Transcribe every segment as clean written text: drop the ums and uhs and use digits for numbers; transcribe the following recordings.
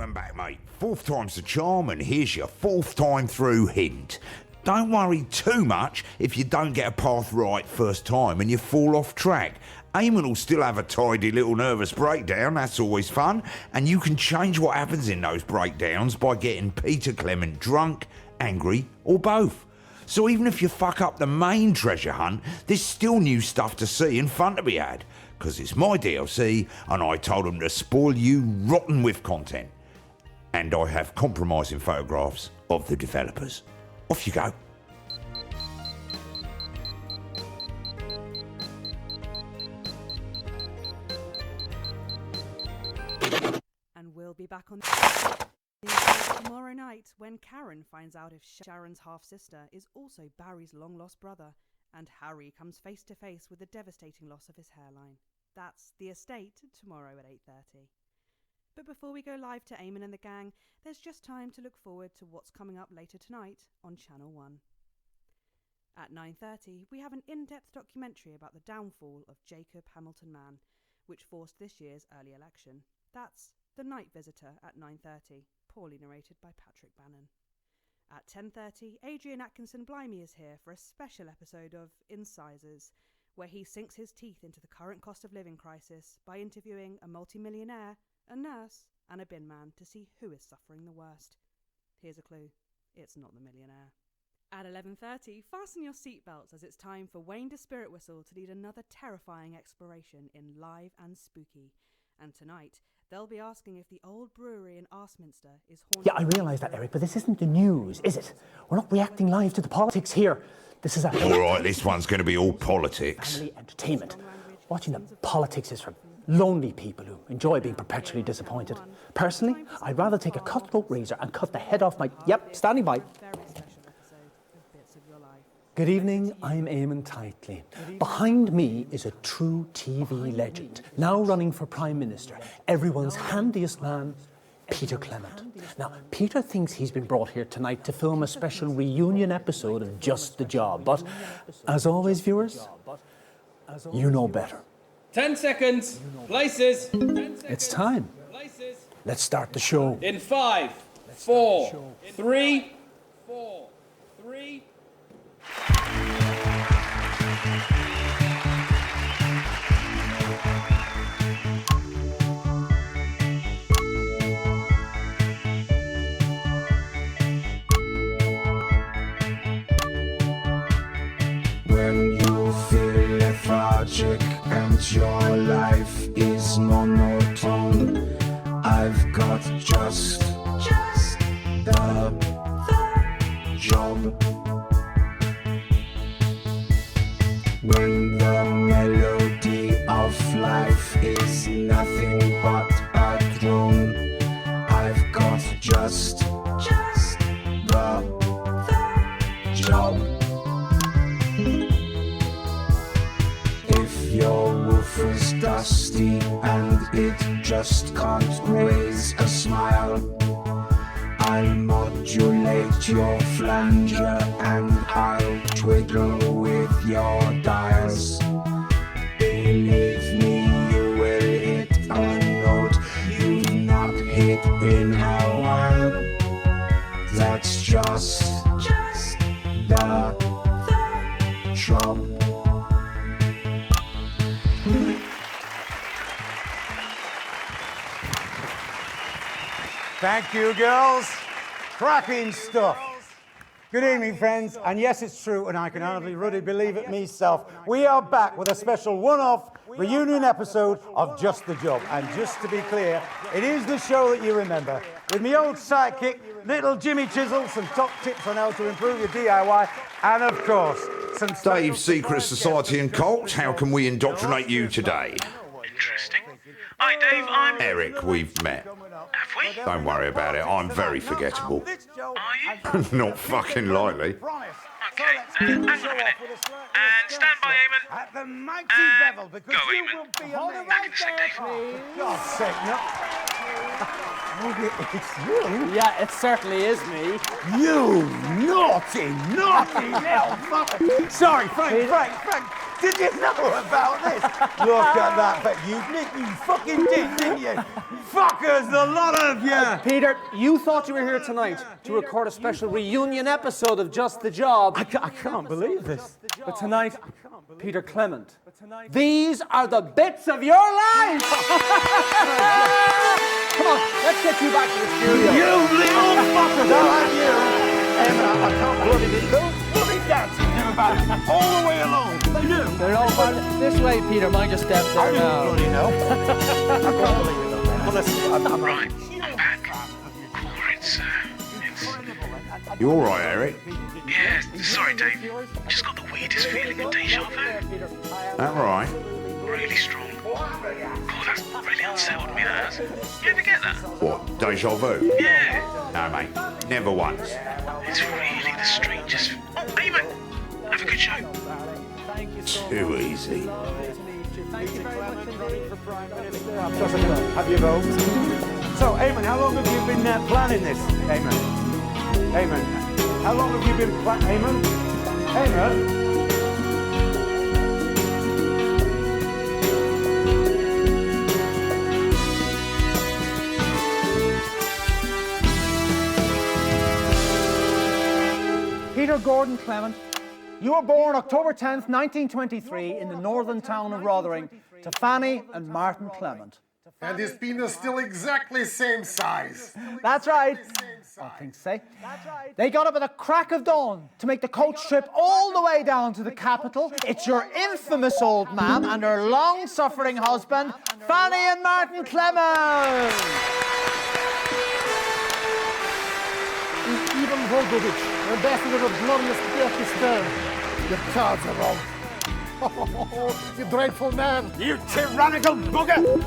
Welcome back, mate. Fourth time's the charm, and here's your fourth time through hint. Don't worry too much if you don't get a path right first time and you fall off track. Eamon will still have a tidy little nervous breakdown, that's always fun, and you can change what happens in those breakdowns by getting Peter Clement drunk, angry, or both. So even if you fuck up the main treasure hunt, there's still new stuff to see and fun to be had, because it's my DLC and I told them to spoil you rotten with content. And I have compromising photographs of the developers. Off you go. And we'll be back on tomorrow night when Karen finds out if Sharon's half-sister is also Barry's long-lost brother, and Harry comes face to face with the devastating loss of his hairline. That's The Estate tomorrow at 8:30. But before we go live to Eamon and the gang, there's just time to look forward to what's coming up later tonight on Channel 1. At 9:30, we have an in-depth documentary about the downfall of Jacob Hamilton Mann, which forced this year's early election. That's The Night Visitor at 9:30, poorly narrated by Patrick Bannon. At 10:30, Adrian Atkinson Blimey is here for a special episode of Incisors, where he sinks his teeth into the current cost of living crisis by interviewing a multimillionaire, a nurse, and a bin man to see who is suffering the worst. Here's a clue. It's not the millionaire. At 11:30, fasten your seatbelts as it's time for Wayne de Spirit Whistle to lead another terrifying exploration in Live and Spooky. And tonight, they'll be asking if the old brewery in Arsminster is haunted. Yeah, I realise that, Eric, but this isn't the news, is it? We're not reacting live to the politics here. This is a... All right, this one's going to be all politics. Family entertainment. Watching the politics is for lonely people who enjoy being perpetually disappointed. Personally, I'd rather take a cutthroat razor and cut the head off my... Yep, standing by. Good evening, I'm Eamon Titley. Behind me is a true TV legend, now running for Prime Minister, everyone's handiest man, Peter Clement. Now, Peter thinks he's been brought here tonight to film a special reunion episode of Just the Job, but as always, viewers, you know better. 10 seconds, places. 10 seconds. It's time. Places. Let's start the show. In 5, 4, 3, 4, 3. When you feel lethargic and your life is monotone, I've got just the job. When the melody of life is nothing but a drone, I've got just the job. If your woofer's dusty and it just can't raise a smile, I'll modulate your flanger and I'll twiddle with your dials. Believe me, you will hit a note you've not hit in a while. That's just the job. Thank you, girls. Cracking stuff. Good evening, friends. And yes, it's true, and I can hardly really believe it myself. We are back with a special one-off reunion episode of Just the Job. And just to be clear, it is the show that you remember. With me old sidekick, little Jimmy Chisel, some top tips on how to improve your DIY, and of course, some... Dave's Secret Society and Cult, how can we indoctrinate you today? Interesting. Hi, Dave, I'm... Eric, we've met. Have we? Don't worry about it, I'm very forgettable. Are you? Not fucking likely. Okay, hang on a minute. And stand by, Eamon. At the mighty And Bevel, because go, you Eamon. will be amazed. Back in a sec, Dave. God's sake, no. Oh, it's you. Yeah, it certainly is me. You naughty, naughty little fucker. Sorry, Frank. Did you know about this? Look at that, but you fucking did, didn't you? Fuckers, the lot of you! Peter, you thought you were here tonight to record a special reunion episode of Just the Job. I can't believe this. But tonight, Peter Clement, these are the bits of your life! Come on, let's get you back to the studio. You little fuckers, I like you! Emma, I can't bloody believe those bloody dancing do about it all the way along. They do. They're all fine. This way, Peter, mind your steps there now. Bloody hell. I can't believe it, man. Honestly, I'm Right, I'm back. Or it's You all right, Eric? yeah, sorry, Dave. Just got the weirdest feeling of deja vu. That right? Really strong. God, that's really unsettled me, that has. You ever get that? What, deja vu? Yeah. No, mate, never once. It's really the strangest. Hey, mate, have a good show. Too easy. Thank you very much indeed for Prime Minister. Have you votes? So, Eamon, how long have you been planning this? Eamon, how long have you been planning? Eamon? Peter Gordon Clement, you were born October 10th, 1923 in the northern town of Rotherham to Fanny and Martin Clement. And his penis still exactly same size. That's right. I think so. They got up at the crack of dawn to make the coach trip all the way down to the capital. It's your infamous old man and her long-suffering husband, Fanny and Martin Clement. Ivan Volgovich, ambassador of glorious Turkestan. Your cards are wrong. Oh, you dreadful man. You tyrannical bugger!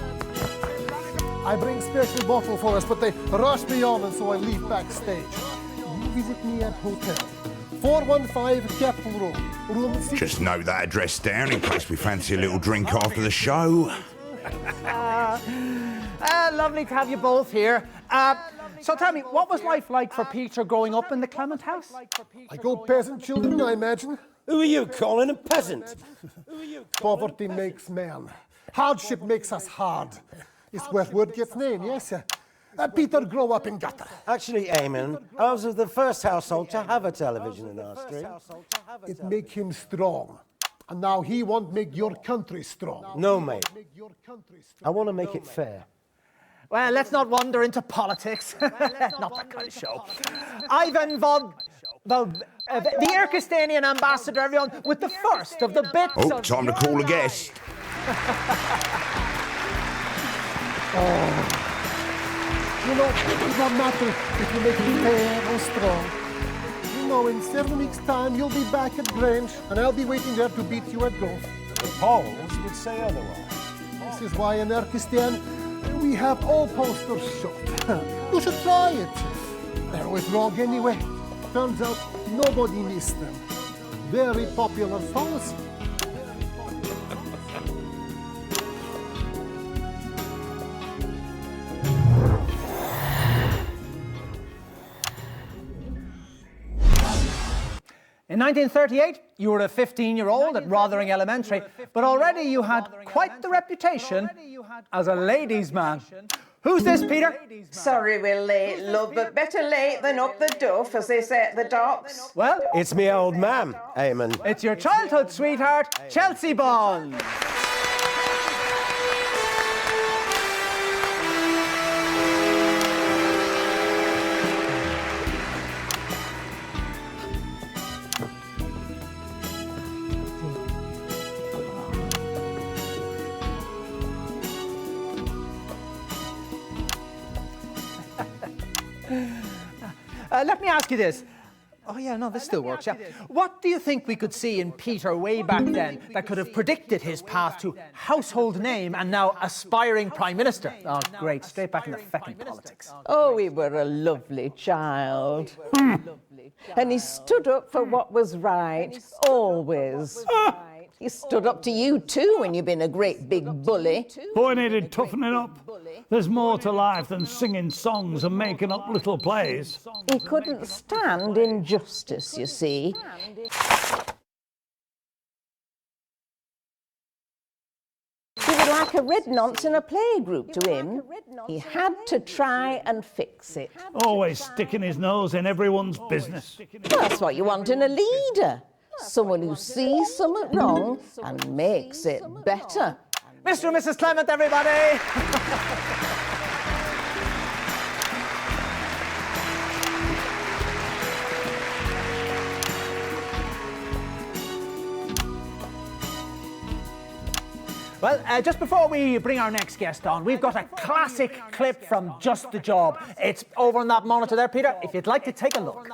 I bring special bottle for us, but they rush me on, and so I leave backstage. You visit me at hotel 415 Capitol Road, room 6. Just note that address down in case we fancy a little drink after the show. Lovely to have you both here. So tell me, what was life like for Peter growing up in the Clement house? Like all peasant children, I imagine. Who are you calling a peasant? Poverty makes man. Hardship makes us hard. It's where word gets name, yes? Peter grew up in gutter. Actually, Eamon, ours was the first household to have a television in our street. It make him strong. And now he won't make your country strong. No, mate. I want to make it fair. Well, let's not wander into politics. Not that kind of show. Ivan the Irkistanian ambassador, everyone, with the first of the bits Oh, of time to call a guest. You know, it does not matter if you make me fair or strong. You know, in 7 weeks' time, you'll be back at Grange, and I'll be waiting there to beat you at golf. The polls would say otherwise. This is why in Erkistan, we have all posters shot. You should try it. They're always wrong anyway. Turns out nobody missed them. Very popular policy. In 1938, you were a 15-year-old at Rotherham Elementary, but already you had quite the reputation as a ladies' man. Who's this, Peter? Sorry we're late, love, but better late than up the duff, as they say at the docks. Well, It's me old man, Eamon. it's your childhood sweetheart, Chelsea Bond. Let me ask you this. Oh, yeah, no, this still works, yeah. What do you think we could see in Peter way back then that could have predicted his path to household name and now aspiring Prime Minister? Oh, great, straight back in the feckin' politics. Oh, he were a lovely child. And he stood up for what was right, always. He stood up to you too when you've been a great big bully. Boy needed toughening up. There's more to life than singing songs and making up little plays. He couldn't stand injustice, you see. sounded like a red nonce in a playgroup to him. He had to try and fix it. Always sticking his nose in everyone's business. Well, that's what you want in a leader. Someone who sees something wrong and makes it better. Mr. and Mrs. Clement, everybody! Well, just before we bring our next guest on, we've got a classic clip from Just the Job. It's over on that monitor there, Peter, if you'd like to take a look.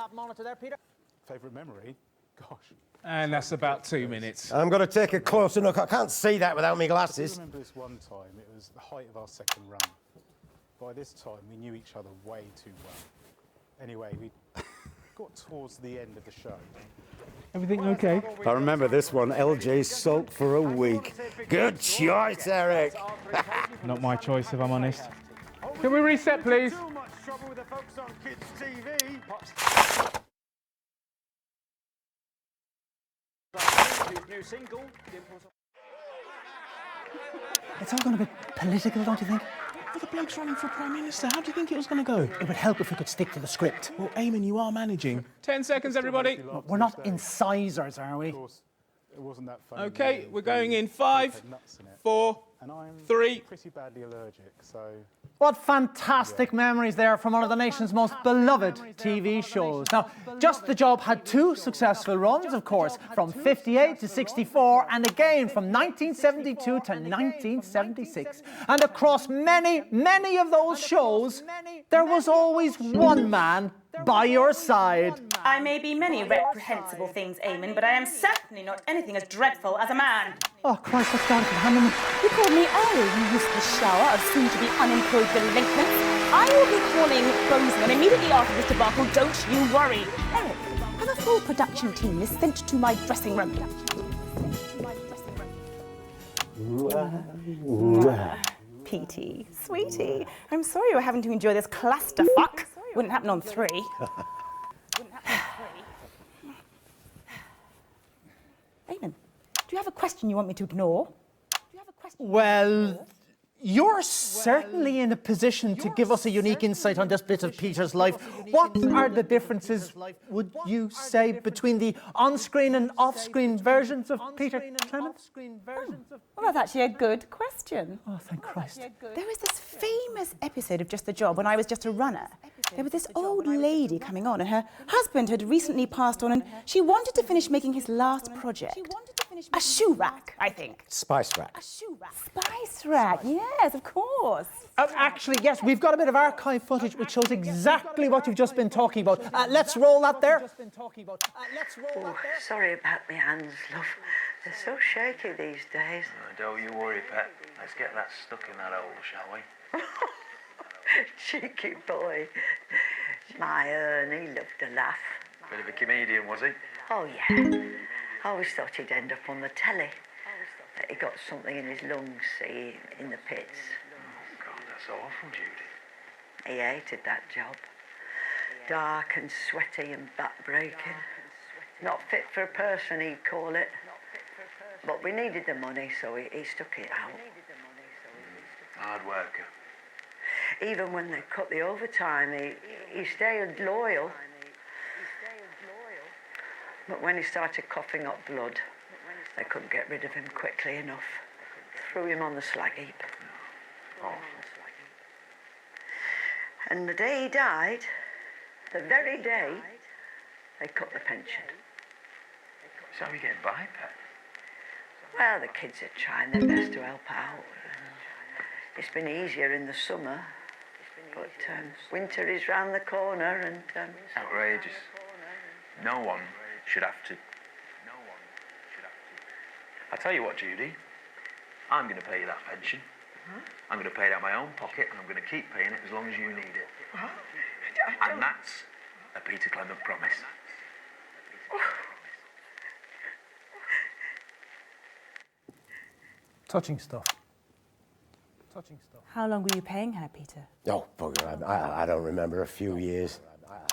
Favourite memory? Gosh. And that's about 2 minutes. I'm going to take a closer look. I can't see that without my glasses. I remember this one time, it was the height of our second run. By this time, we knew each other way too well. Anyway, we got towards the end of the show. Everything okay? I remember this one, LJ sulked for a week. Good choice, Eric. Not my choice, if I'm honest. Can we reset, please? Too much trouble with the folks on Kids TV. New single. It's all going to be political, don't you think? Well, the bloke's running for Prime Minister. How do you think it was going to go? It would help if we could stick to the script. Well, Eamon, you are managing. 10 seconds, everybody. We're not incisors, are we? Of course, it wasn't that funny. Okay, we're going in 5, 4, And I'm 3. pretty badly allergic, so... What fantastic memories there from one of the nation's most beloved TV shows. Now, Just the Job had 2 successful runs, of course, from 58 to 64, and again from 1972 to 1976. And across many, many of those shows, there was always one man by your side. I may be many reprehensible things, Eamon, but I am certainly not anything as dreadful as a man. Oh, Christ, what's going on? You called me earlier, you useless shower of soon-to-be unemployed delinquents. I will be calling Bozeman immediately after this debacle, don't you worry. Eric, have a full production team is sent to my dressing room. Petey, sweetie, I'm sorry you're having to enjoy this clusterfuck. Wouldn't happen on 3. Eamon, do you have a question you want me to ignore? Well, you're certainly in a position to give us a unique insight on this bit of Peter's life. What are the differences, would you say, between the on-screen and off-screen versions of Peter Clement? Well, that's actually a good question. Oh, thank Christ. There was this famous episode of Just the Job when I was just a runner. There was this old lady coming on, and her husband had recently passed on, and she wanted to finish making his last project. A shoe rack, I think. Spice rack. A shoe rack. Spice rack, yes, of course. Actually, yes, we've got a bit of archive footage which shows exactly what you've just been talking about. Let's roll that there. Sorry about my hands, love. They're so shaky these days. Oh, don't you worry, Pet. Let's get that stuck in that hole, shall we? Cheeky boy. My Ernie loved to laugh. Bit of a comedian, was he? Oh, yeah. I always thought he'd end up on the telly. He got something in his lungs, see, in the pits. Oh, God, that's awful, Judy. He hated that job. Dark and sweaty and back-breaking. Not fit for a person, he'd call it. But we needed the money, so he stuck it out. Hard worker. Even when they cut the overtime, he stayed loyal. But when he started coughing up blood, they couldn't get rid of him quickly enough. Threw him on the slag heap. Oh. And the day he died, the very day, they cut the pension. So how are you getting by, Pet? Well, the kids are trying their best to help out. It's been easier in the summer, but winter is round the corner and... Outrageous. No one should have to. I tell you what, Judy, I'm going to pay you that pension. I'm going to pay it out of my own pocket, and I'm going to keep paying it as long as you need it. And that's a Peter Clement promise. Touching stuff. How long were you paying her, Peter? Oh, bugger, I don't remember, a few years.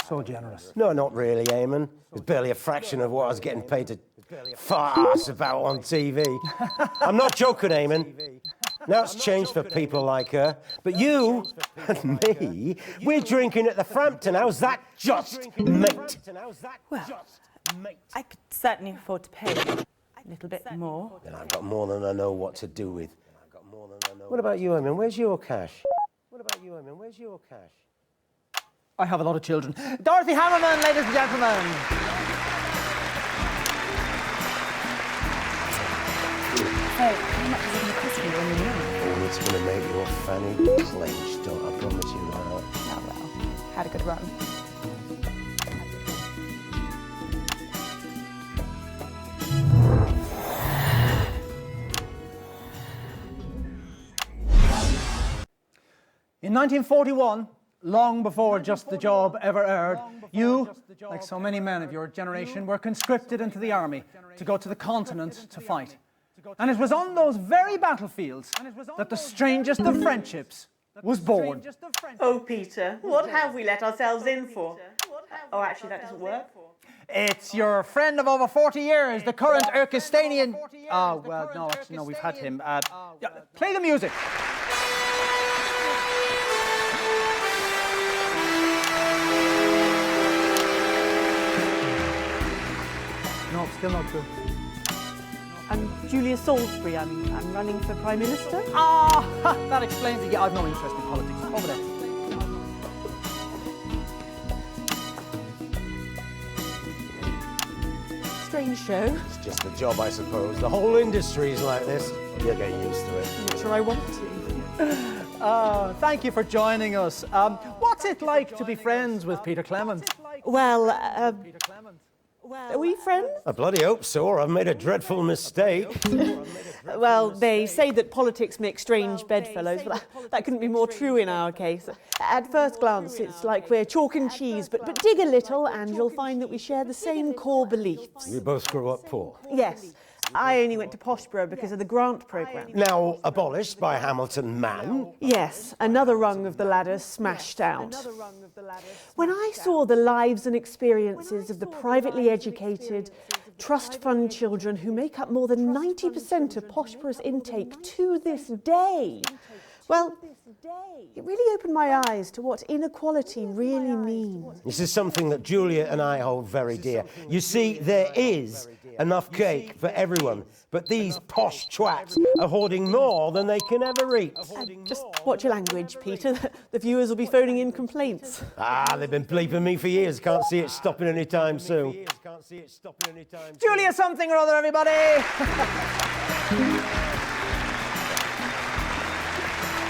So generous. No, not really, Eamon. It's barely a fraction of what I was getting paid to fart ass about on TV. I'm not joking, Eamon. Now it's changed for people like her. But you and me, we're drinking at the Frampton. How's that just, mate? Well, I could certainly afford to pay a little bit more. Then I've got more than I know what to do with. What about you, Eamon? Where's your cash? I have a lot of children. Dorothy Hammerman, ladies and gentlemen. So, how much is it going to cost me when you're young? Oh, it's going to make your fanny clench, don't I promise you that. Oh, well, had a good run. In 1941, long before Just the Job ever aired, you, like so many men of your generation, were conscripted into the army to go to the continent to fight. And it was on those very battlefields that the strangest of friendships was born. Oh, Peter, what have we let ourselves in for? Oh, actually, that doesn't work. It's your friend of over 40 years, the current Irkistanian... Oh, well, no, actually, no, we've had him. Yeah, play the music. No, still not true. I'm Julia Salisbury. I'm running for Prime Minister. Ah, that explains it. Yeah, I've no interest in politics. Over there. Strange show. It's just the job, I suppose. The whole industry's like this. You'll get used to it. I'm not sure I want to. Thank you for joining us. What's it like to be friends with Peter Clement? Well, are we friends? I bloody hope so, or I've made a dreadful mistake. Well, they say that politics make strange bedfellows, but that couldn't be more true in our case. At first glance, it's like we're chalk and cheese, but dig a little and you'll find that we share the same core beliefs. We both grew up poor. Yes. I only went to Poshborough because of the grant programme. Now abolished by Hamilton Man. Yes, another rung of the ladder smashed out. When I saw the lives and experiences of the privately educated, trust fund children who make up more than 90% of Poshborough's intake to this day, well, it really opened my eyes to what inequality really means. This is something that Julia and I hold very dear. You see, there is enough cake for everyone, but these posh twats are hoarding more than they can ever eat. Just watch your language, Peter. The viewers will be phoning in complaints. Ah, they've been bleeping me for years. Can't see it stopping any time soon. Julia something or other, everybody!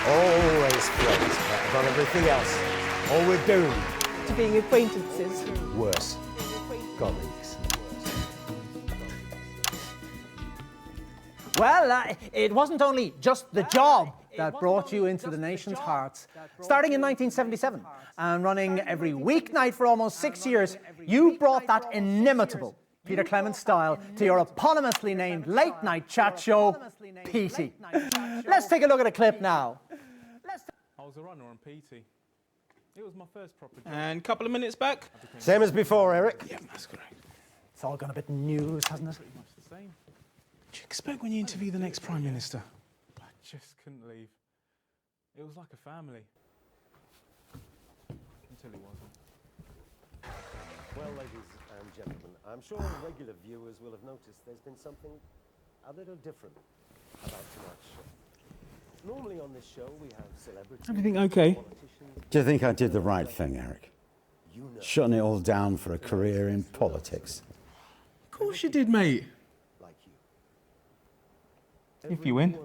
Always friends, but above everything else, all we're doomed to being acquaintances. Worse, colleagues. Well, it wasn't only Just the Job that brought you into the nation's hearts. Starting in 1977 and running every weeknight for almost 6 years, you brought that inimitable Peter Clement style to your eponymously named late-night chat show, Petey. Let's take a look at a clip now. I was a runner on PT. It was my first proper job. And a couple of minutes back. Same as before, Eric. Yeah, that's correct. It's all gone a bit news, hasn't it? Pretty much the same. What do you expect when you interview the next Prime Minister? I just couldn't leave. It was like a family. Until it wasn't. Well, ladies and gentlemen, I'm sure regular viewers will have noticed there's been something a little different about tonight's show. Normally on this show we have celebrities... Everything okay? Do you think I did the right thing, Eric? Shutting it all down for a career in politics. Of course you did, mate. If you win.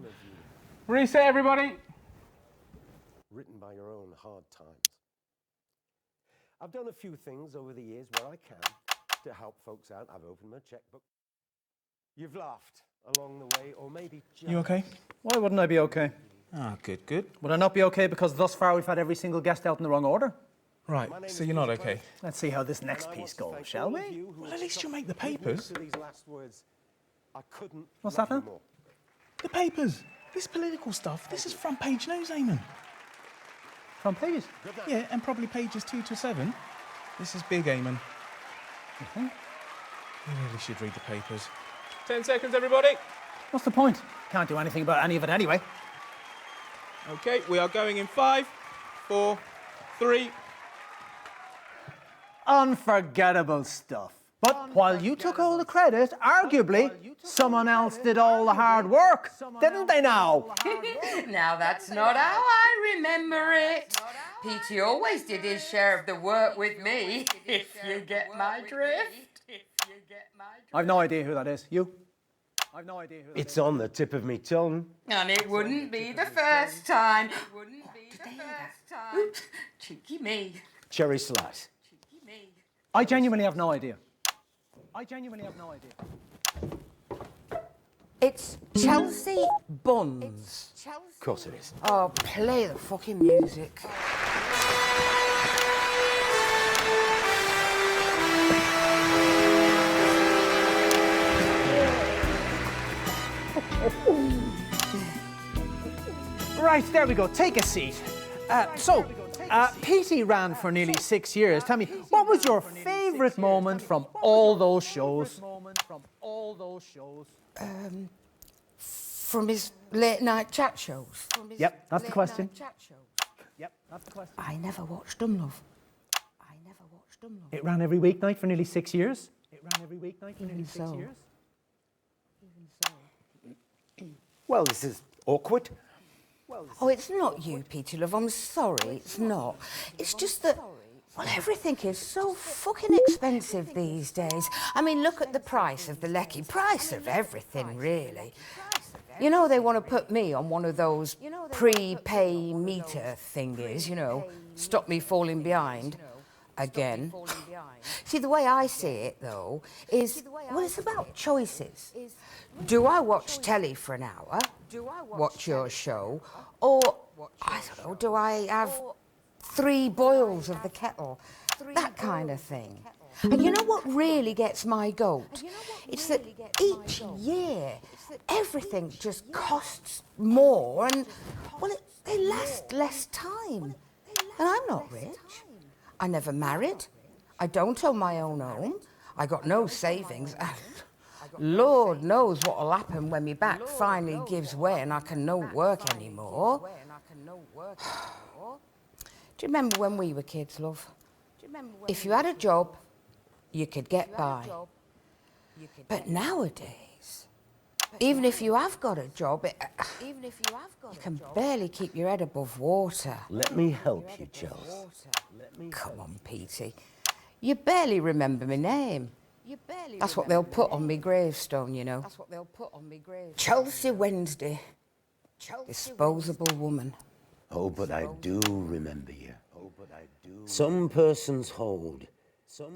Reset, everybody. Written by your own hard times. I've done a few things over the years where I can to help folks out. I've opened my checkbook. You've laughed along the way, or maybe just... You okay? Why wouldn't I be okay? Ah, good, good. Would I not be okay because thus far we've had every single guest out in the wrong order? Right, so you're not okay. Let's see how this next piece goes, shall we? Well, at least you'll make the papers. What's that then? The papers. This political stuff, this is front page news, Eamon. Front page? Yeah, and probably pages 2 to 7. This is big, Eamon. Okay. You really should read the papers. 10 seconds, everybody. What's the point? Can't do anything about any of it anyway. Okay, we are going in 5, 4, 3. Unforgettable stuff. But while you took all the credit, arguably, someone else did all the hard work, didn't they now? Now that's not how I remember it. Petey always did his share of the work with me, if you get my drift. I've no idea who that is. You? I've no idea who that is. It's on the tip of me tongue. And it wouldn't be the first time. Did they hear that? Oops, cheeky me. Cherry slice. I genuinely have no idea. I genuinely have no idea. It's Chelsea Buns. Of course it is. Oh, play the fucking music. Right, there we go. Take a seat. Petey ran for nearly 6 years. Tell me, what was your favourite moment from all those shows? From his late night chat shows. Yep, that's the question. Yep, that's the question. I never watched them, love. It ran every weeknight for nearly 6 years. Well, this is awkward. Oh, it's not you, Peter, love. I'm sorry, it's not. It's just that, well, everything is so fucking expensive these days. I mean, look at the price of the lecky. Price of everything, really. You know, they want to put me on one of those prepay meter thingies, you know, stop me falling behind again. See, the way I see it, though, is, well, it's about choices. Do I watch telly for an hour, watch your show, or, I don't know, do I have 3 boils of the kettle? That kind of thing. And you know what really gets my goat? It's that each year, everything just costs more and, well, they last less time. And I'm not rich. I never married. I don't own my own home. I got no savings. Lord knows what'll happen when my back finally gives way and I can no work anymore. Do you remember when we were kids, love? If you had a job, you could get by. But nowadays, even if you have got a job, you can barely keep your head above water. Let me help you, Chels. Come on, Petey. You barely remember my name. That's what they'll put on me gravestone, you know. Chelsea Wednesday. Disposable woman. Oh, but I do remember you. Some persons hold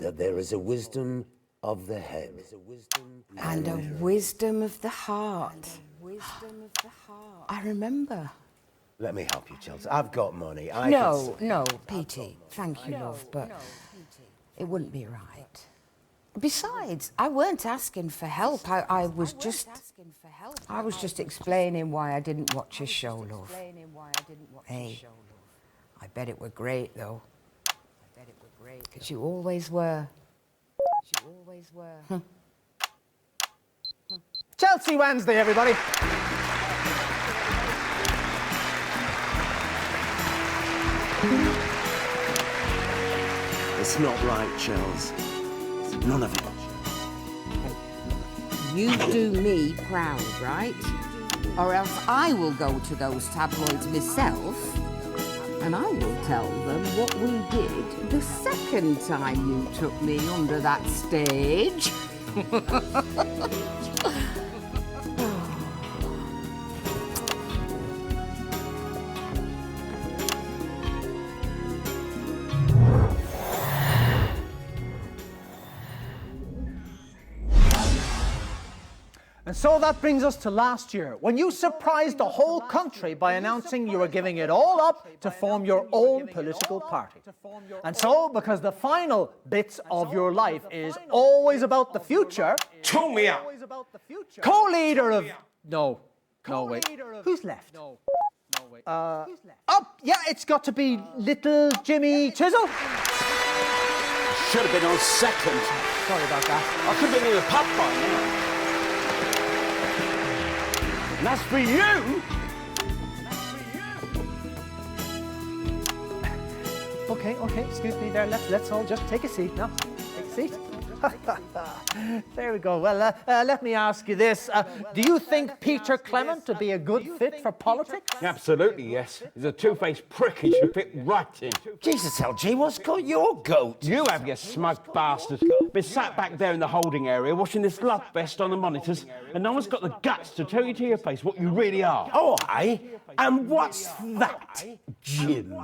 that there is a wisdom of the head. And a wisdom of the heart. I remember. Let me help you, Chelsea. I've got money. No, Petey. Thank you, love, but it wouldn't be right. Besides, I weren't asking for help. I was just explaining why I didn't watch your show, love. Hey, I bet it were great, though. Because you always were. Chelsea Wednesday, everybody. It's not right, Chels. None of it. You do me proud, right? Or else I will go to those tabloids myself and I will tell them what we did the second time you took me under that stage. And so that brings us to last year, when you surprised the whole country by announcing you were giving it all up to form your own political party. And so, because the final bits of your life is always about the future, Tune me up. co-leader of... No, wait. Who's left? Yeah, it's got to be little Jimmy Chisel. Should have been on second. Sorry about that. I could have been in the pub by now. And as for you, Okay, excuse me there. Let's all just take a seat now. Take a seat. There we go. Well, let me ask you this. Do you think Peter Clement would be a good fit for politics? Absolutely, yes. He's a two-faced prick. He should fit right in. Jesus, LG, what's got your goat? You have, you smug bastard. Been sat back there in the holding area watching this love fest on the monitors, and no one's got the guts to tell you to your face what you really are. Oh, aye? And what's that, Jim?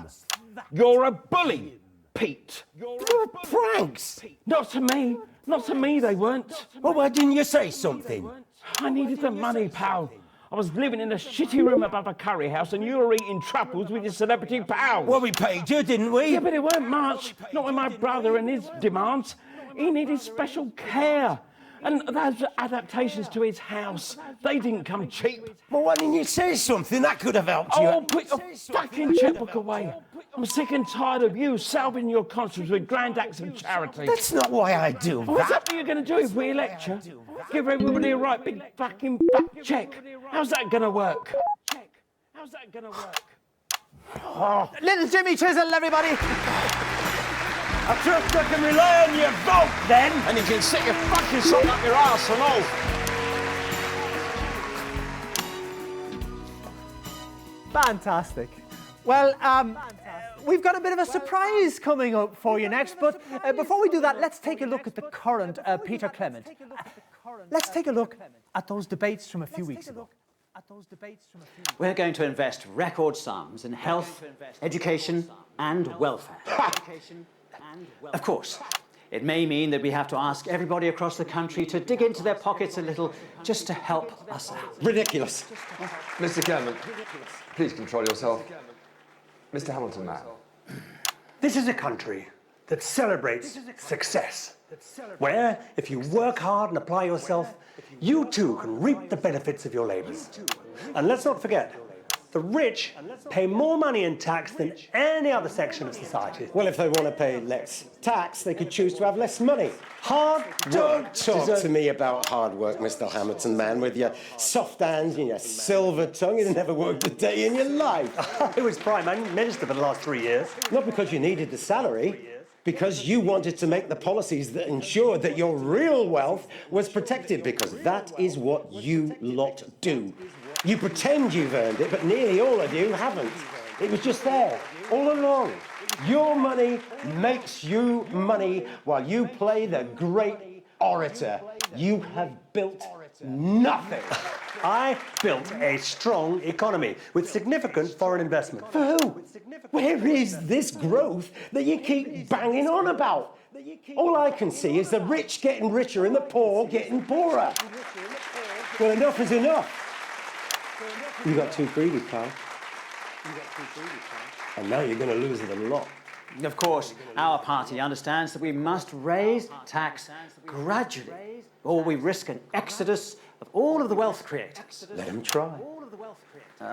You're a bully, Pete. You're pranks. Not to me. Not to me, they weren't. Well, why didn't you say something? I needed the money, pal. I was living in a shitty room above a curry house and you were eating truffles with your celebrity pals. Well, we paid you, didn't we? Yeah, but it weren't much. Not with my brother and his demands. He needed special care. And those adaptations to his house, they didn't come cheap. Well, why didn't you say something? That could have helped you. Oh, put your fucking checkbook away. I'm sick and tired of you salving your conscience with grand acts of charity. That's not why I do that. What's that you're going to do if we elect you? Give everybody a right big fucking fat check. How's that going to work? How's that going to work? Oh. Little Jimmy Chisel, everybody. I trust I can rely on your vote, then. And you can sit your fucking sock up your arse and all. Fantastic. Well, we've got a bit of a surprise coming up for you next, but before we do that, let's take a look at the current Peter Clement. Let's take a look at those debates from a few weeks ago. We're going to invest record sums in health, education, and welfare. Of course, it may mean that we have to ask everybody across the country to dig into their pockets a little just to help us out. Ridiculous. Mr. Clement, please control yourself. Mr. Hamilton, now. This is a country that celebrates success, where if you work hard and apply yourself, you too can reap the benefits of your labours. And let's not forget, the rich pay more money in tax than any other section of society. Well, if they want to pay less tax, they could choose to have less money. Hard work. Don't talk to me about hard work, Mr. Hamilton, man, with your soft hands and your silver tongue. You've never worked a day in your life. I was Prime Minister for the last 3 years. Not because you needed the salary, because you wanted to make the policies that ensured that your real wealth was protected, because that is what you lot do. You pretend you've earned it, but nearly all of you haven't. It was just there, all along. Your money makes you money while you play the great orator. You have built nothing. I built a strong economy with significant foreign investment. For who? Where is this growth that you keep banging on about? All I can see is the rich getting richer and the poor getting poorer. Well, enough is enough. You got too greedy, pal. And now you're going to lose it a lot. Of course, our party understands that we must raise tax gradually, or we risk an exodus of all of the wealth creators. Let them try.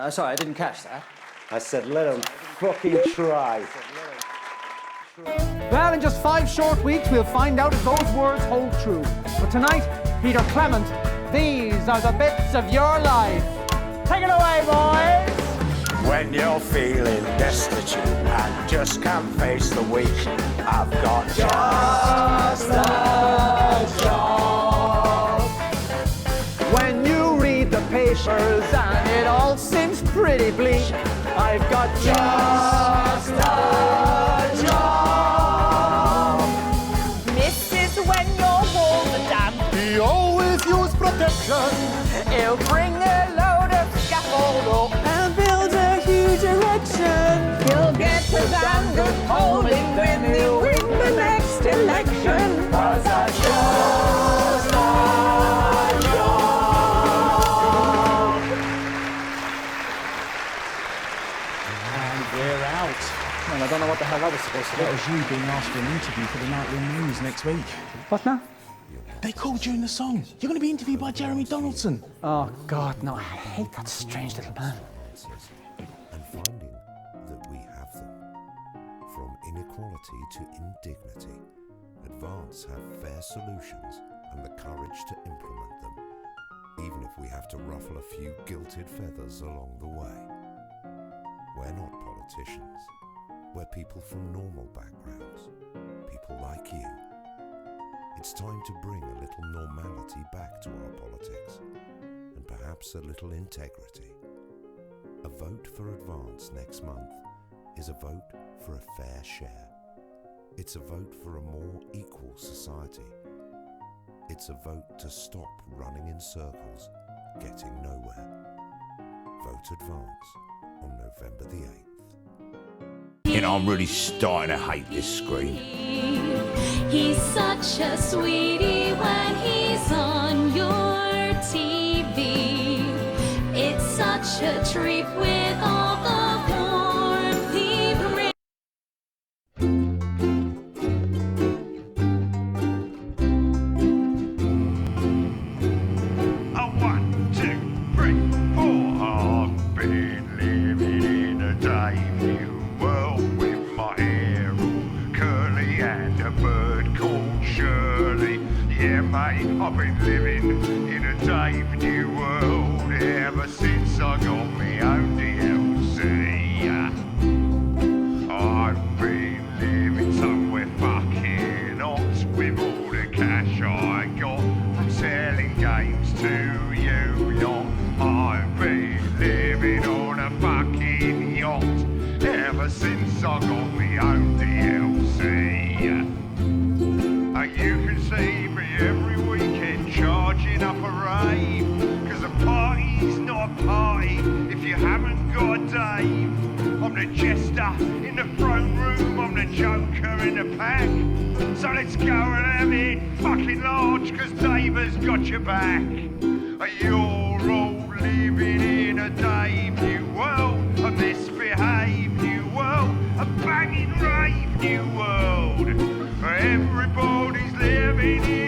Sorry, I didn't catch that. I said let them fucking try. Well, in just 5 short weeks, we'll find out if those words hold true. But tonight, Peter Clement, these are the bits of your life. Take it away, boys! When you're feeling destitute and just can't face the week, I've got just a job. When you read the papers and it all seems pretty bleak, I've got just a job. Mrs. when your walls are damp, He always use protection. he'll bring a load of scaffold up and build a huge erection. He'll get a damn good polling when they win the next election. 'Cause I just a job. And we're out. Well, I don't know what the hell that was supposed to be. That was you being asked for an interview for the nightly news next week. What now? They called you in the song. You're going to be interviewed by Jeremy Donaldson. Oh, God, no. I hate that strange little man. And finding that we have them. From inequality to indignity, Advance have fair solutions and the courage to implement them, even if we have to ruffle a few gilded feathers along the way. We're not politicians. where people from normal backgrounds, people like you, it's time to bring a little normality back to our politics, and perhaps a little integrity. A vote for Advance next month is a vote for a fair share. It's a vote for a more equal society. It's a vote to stop running in circles, getting nowhere. Vote Advance on November the 8th. And I'm really starting to hate this screen. He's such a sweetie when he's on your TV. It's such a treat with all the warmth he brings. I've been living in a Dave New world with my hair all curly and a bird called Shirley. Yeah, mate, I've been living in a Dave New world ever since I got my own DLC. I've been living somewhere fucking hot with all the cash I got from selling games to you, yacht. I've been living on a fucking yacht ever since I got my own DLC. You can see me every weekend charging up a rave, 'cause a party's not a party if you haven't got a Dave. I'm the jester in the throne room, I'm the joker in the pack. So let's go and have it fucking large, 'cause Dave has got your back. You're all living in a Dave New world, a misbehaved new world, a banging rave new world. Everybody's living in